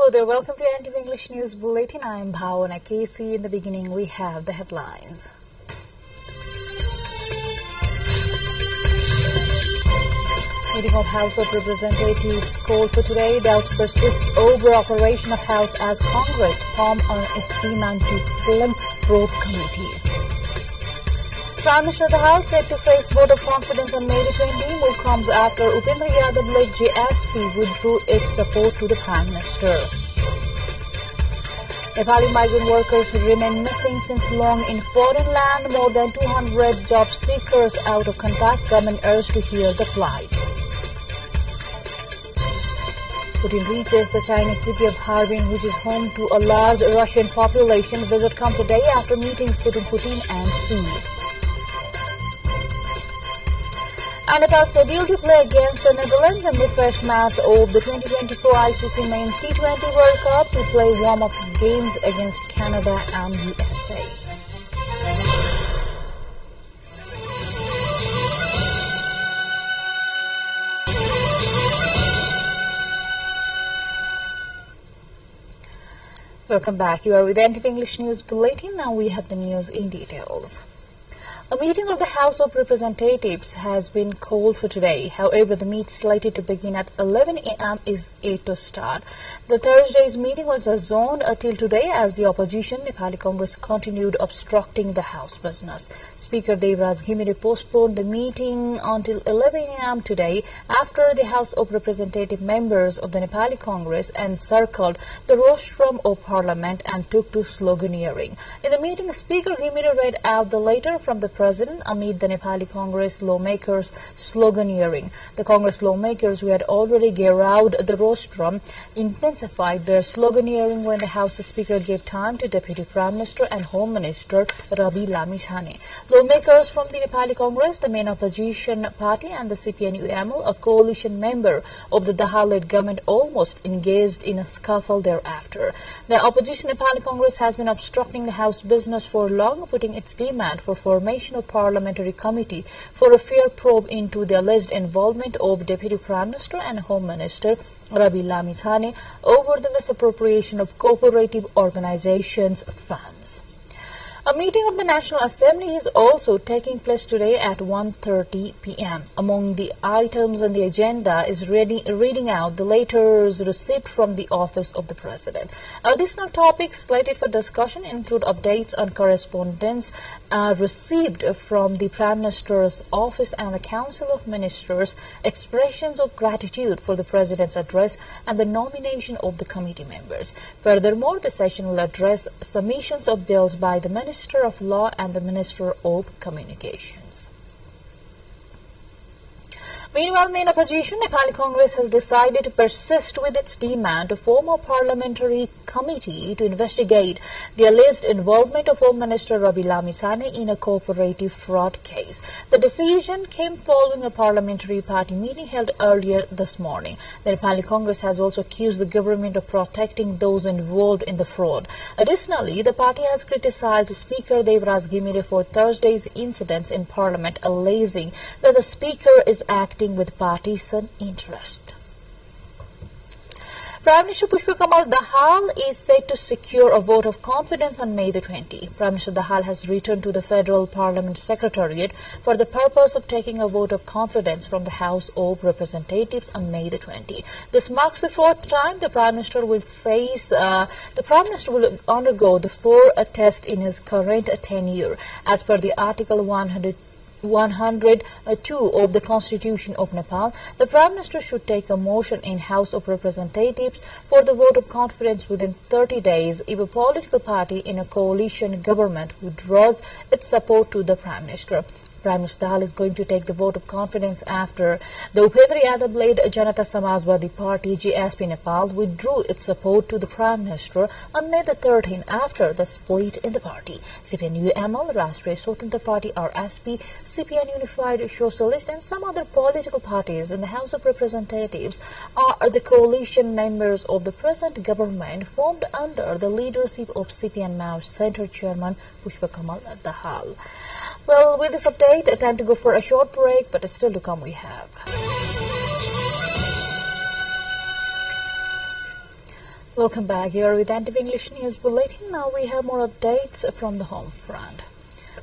Hello there, welcome to NTV English News Bulletin. I am Bhavana Casey. In the beginning, we have the headlines. Meeting of House of Representatives called for today. Doubts persist over operation of House as Congress form on its demand to form probe committee. Prime Minister of the House said to face vote of confidence on May 20. Move comes after Upendra Yadav-led JSP withdrew its support to the Prime Minister. Nepali migrant workers remain missing since long in foreign land. More than 200 job seekers out of contact. Government urged to hear the plight. Putin reaches the Chinese city of Harbin, which is home to a large Russian population. Visit comes a day after meetings between Putin and Xi. And Nepal scheduled to play against the Netherlands in the first match of the 2024 ICC Men's T20 World Cup to play warm-up games against Canada and USA. Welcome back. You are with NTV English News Bulletin. Now we have the news in details. A meeting of the House of Representatives has been called for today. However, the meet slated to begin at 11 a.m. is yet to start. The Thursday's meeting was adjourned until today as the opposition, Nepali Congress, continued obstructing the House business. Speaker Devraj Ghimire postponed the meeting until 11 a.m. today after the House of Representative members of the Nepali Congress encircled the rostrum of Parliament and took to sloganeering. In the meeting, Speaker Ghimire read out the letter from the President amid the Nepali Congress lawmakers' sloganeering. The Congress lawmakers, who had already garrowed the rostrum, intensified their sloganeering when the House Speaker gave time to Deputy Prime Minister and Home Minister Rabi Lamishane. Lawmakers from the Nepali Congress, the main opposition party, and the CPN-UML, a coalition member of the Dahal-led government, almost engaged in a scuffle thereafter. The opposition Nepali Congress has been obstructing the House business for long, putting its demand for formation of parliamentary committee for a fair probe into the alleged involvement of Deputy Prime Minister and Home Minister Rabi Lamishane over the misappropriation of cooperative organizations' funds. A meeting of the National Assembly is also taking place today at 1:30 p.m. Among the items on the agenda is reading out the letters received from the Office of the President. Additional topics slated for discussion include updates on correspondence received from the Prime Minister's Office and the Council of Ministers, expressions of gratitude for the President's address, and the nomination of the committee members. Furthermore, the session will address submissions of bills by the Minister of Law and the Minister of Communications. Meanwhile, main opposition Nepali Congress has decided to persist with its demand to form a parliamentary committee to investigate the alleged involvement of Home Minister Rabi Lamishane in a cooperative fraud case. The decision came following a parliamentary party meeting held earlier this morning. The Nepali Congress has also accused the government of protecting those involved in the fraud. Additionally, the party has criticized Speaker Devraj Ghimire for Thursday's incidents in Parliament, alleging that the Speaker is acting with partisan interest. Prime Minister Pushpa Kamal Dahal is said to secure a vote of confidence on May 20. Prime Minister Dahal has returned to the Federal Parliament Secretariat for the purpose of taking a vote of confidence from the House of Representatives on May 20. This marks the fourth time the Prime Minister will undergo the floor test in his current tenure, as per the Article 102 of the Constitution of Nepal. The Prime Minister should take a motion in House of Representatives for the vote of confidence within 30 days if a political party in a coalition government withdraws its support to the Prime Minister. Prime Minister Dahal is going to take the vote of confidence after the Upendra Yadav-led Janata Samajwadi Party (JSP) Nepal withdrew its support to the Prime Minister on May 13 after the split in the party. CPN-UML, Rashtriya Swatantra Party (RSP), CPN Unified Socialist, and some other political parties in the House of Representatives are the coalition members of the present government formed under the leadership of CPN Mao Centre Chairman Pushpa Kamal Dahal. Well, with this update, time to go for a short break, but still to come we have. Welcome back. You are with NTV English News Bulletin. Now we have more updates from the home front.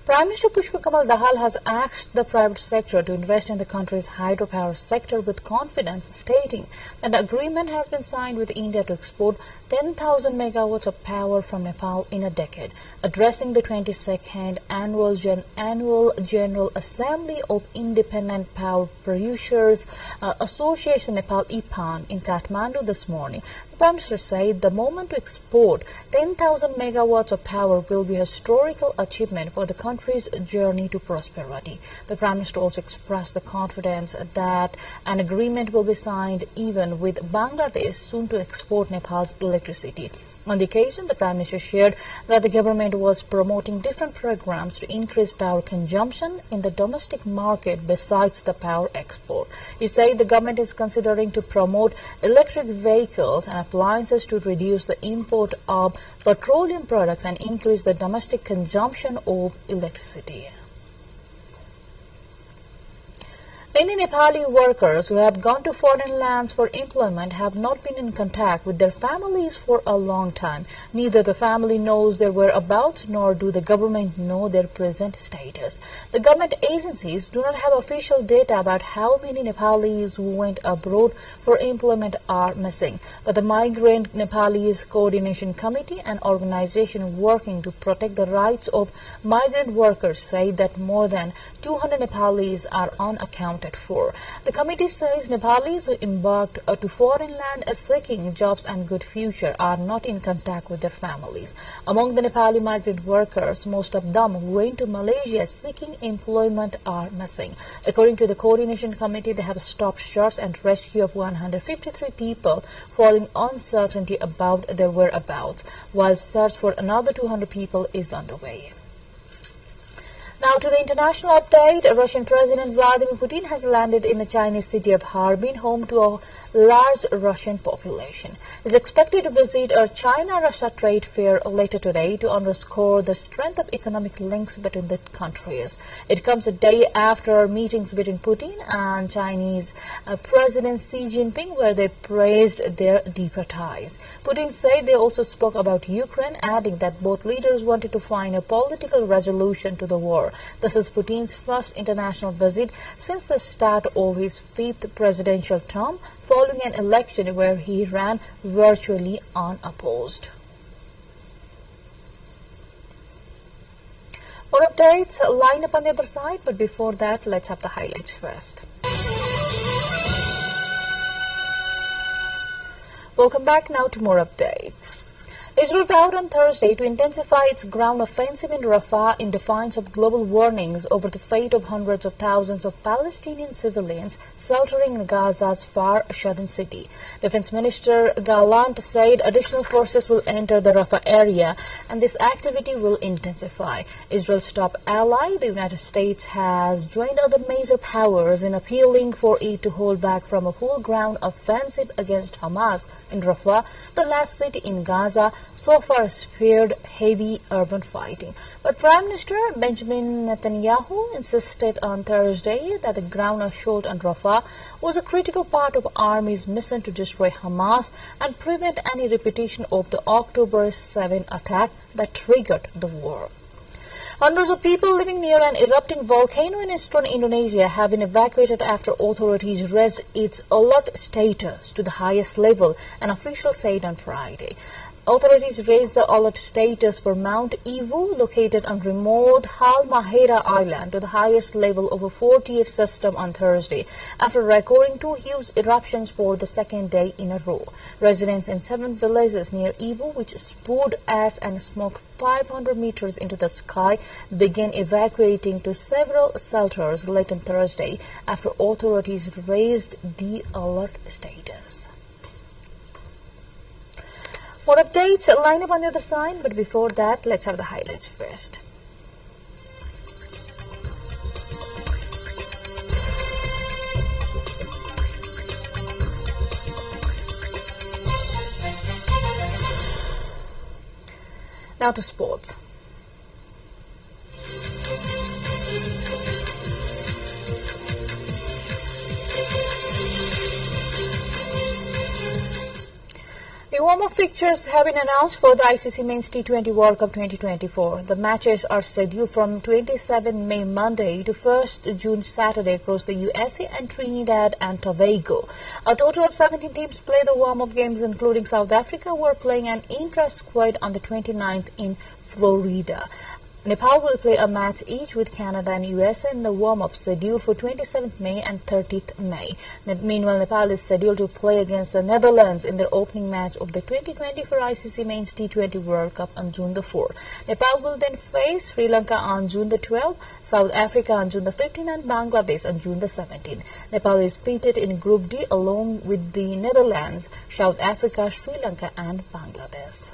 Prime Minister Pushpa Kamal Dahal has asked the private sector to invest in the country's hydropower sector with confidence, stating that an agreement has been signed with India to export 10,000 megawatts of power from Nepal in a decade. Addressing the 22nd Annual General Assembly of Independent Power Producers Association Nepal IPAN in Kathmandu this morning, the Prime Minister said the moment to export 10,000 megawatts of power will be a historical achievement for the country's journey to prosperity. The Prime Minister also expressed the confidence that an agreement will be signed even with Bangladesh soon to export Nepal's electricity. On the occasion, the Prime Minister shared that the government was promoting different programs to increase power consumption in the domestic market besides the power export. He said the government is considering to promote electric vehicles and appliances to reduce the import of petroleum products and increase the domestic consumption of electricity. Many Nepali workers who have gone to foreign lands for employment have not been in contact with their families for a long time. Neither the family knows their whereabouts nor do the government know their present status. The government agencies do not have official data about how many Nepalis who went abroad for employment are missing. But the Migrant Nepalese Coordination Committee, an organization working to protect the rights of migrant workers, say that more than 200 Nepalis are unaccounted for. The committee says Nepalis who embarked to foreign land seeking jobs and good future are not in contact with their families. Among the Nepali migrant workers, most of them who went to Malaysia seeking employment are missing. According to the coordination committee, they have stopped search and rescue of 153 people, following uncertainty about their whereabouts, while search for another 200 people is underway. Now to the international update. Russian President Vladimir Putin has landed in the Chinese city of Harbin, home to a large Russian population. He is expected to visit a China-Russia trade fair later today to underscore the strength of economic links between the countries. It comes a day after meetings between Putin and Chinese President Xi Jinping, where they praised their deeper ties. Putin said they also spoke about Ukraine, adding that both leaders wanted to find a political resolution to the war. This is Putin's first international visit since the start of his fifth presidential term, following an election where he ran virtually unopposed. More updates line up on the other side, but before that, let's have the highlights first. Welcome back now to more updates. Israel vowed on Thursday to intensify its ground offensive in Rafah in defiance of global warnings over the fate of hundreds of thousands of Palestinian civilians sheltering in Gaza's far southern city. Defense Minister Gallant said additional forces will enter the Rafah area and this activity will intensify. Israel's top ally, the United States, has joined other major powers in appealing for it to hold back from a full ground offensive against Hamas in Rafah, the last city in Gaza so far spared heavy urban fighting. But Prime Minister Benjamin Netanyahu insisted on Thursday that the ground assault on Rafah was a critical part of the army's mission to destroy Hamas and prevent any repetition of the October 7 attack that triggered the war. Hundreds of people living near an erupting volcano in eastern Indonesia have been evacuated after authorities raised its alert status to the highest level, an official said on Friday. Authorities raised the alert status for Mount Ivu, located on remote Halmahera Island, to the highest level of a 40th system on Thursday, after recording two huge eruptions for the second day in a row. Residents in 7 villages near Ivu, which spewed ash and smoke 500 meters into the sky, began evacuating to several shelters late on Thursday after authorities raised the alert status. More updates line up on the other side, but before that, let's have the highlights first. Now to sports. The warm-up fixtures have been announced for the ICC Men's T20 World Cup 2024. The matches are scheduled from 27 May Monday to 1st June Saturday across the USA and Trinidad and Tobago. A total of 17 teams play the warm-up games, including South Africa, who are playing an intra-squad on the 29th in Florida. Nepal will play a match each with Canada and USA in the warm-up scheduled for 27th May and 30th May. Meanwhile, Nepal is scheduled to play against the Netherlands in their opening match of the 2024 ICC Men's T20 World Cup on June the 4th. Nepal will then face Sri Lanka on June the 12th, South Africa on June the 15th, and Bangladesh on June the 17th. Nepal is pitted in Group D along with the Netherlands, South Africa, Sri Lanka, and Bangladesh.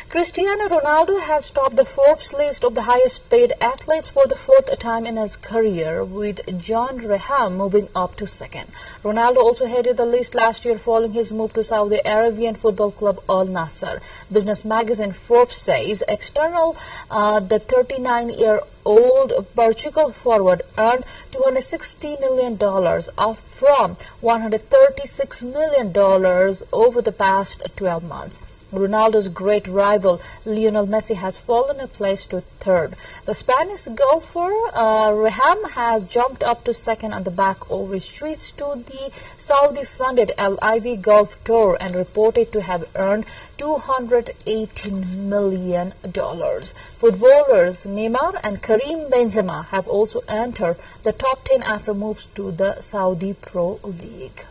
Cristiano Ronaldo has topped the Forbes list of the highest-paid athletes for the fourth time in his career, with John Raham moving up to second. Ronaldo also headed the list last year following his move to Saudi Arabian football club Al Nassr. Business magazine Forbes says the 39-year-old Portugal forward earned $260 million, up from $136 million over the past 12 months. Ronaldo's great rival Lionel Messi has fallen a place to third. The Spanish golfer Raham has jumped up to second on the back of his switch to the Saudi-funded LIV Golf Tour and reported to have earned $218 million. Footballers Neymar and Karim Benzema have also entered the top 10 after moves to the Saudi Pro League.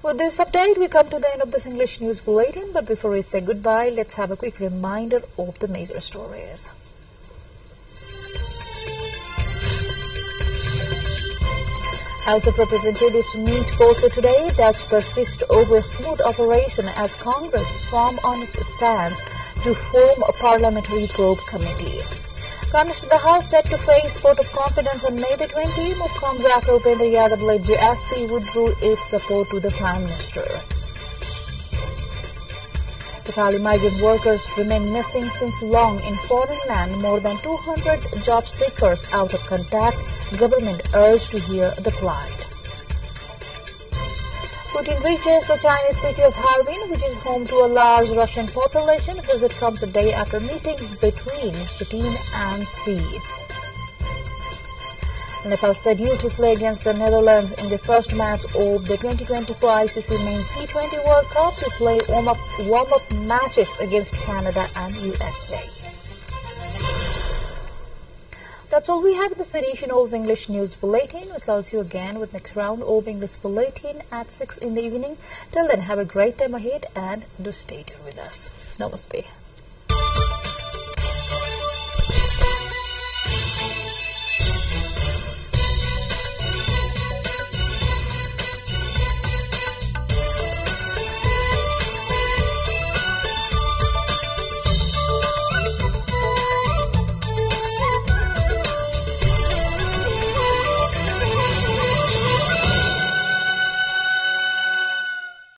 With this update, we come to the end of this English News Bulletin, but before we say goodbye, let's have a quick reminder of the major stories. House of Representatives meet call for today. Doubts persist over a smooth operation as Congress firm on its stance to form a parliamentary probe committee. Prime Minister Nepal set to face vote of confidence on May the 20th. Move comes after Upendra Yadav-led JSP withdrew its support to the Prime Minister. Nepali migrant workers remain missing since long in foreign land. More than 200 job seekers out of contact. Government urged to hear the plight. Putin reaches the Chinese city of Harbin, which is home to a large Russian population. Visit comes a day after meetings between Putin and Xi. Nepal scheduled to play against the Netherlands in the first match of the 2024 ICC Men's T20 World Cup to play warm-up matches against Canada and USA. That's all we have in this edition of English News Bulletin. We'll see you again with next round of English Bulletin at 6 in the evening. Till then, have a great time ahead and do stay tuned with us. Namaste.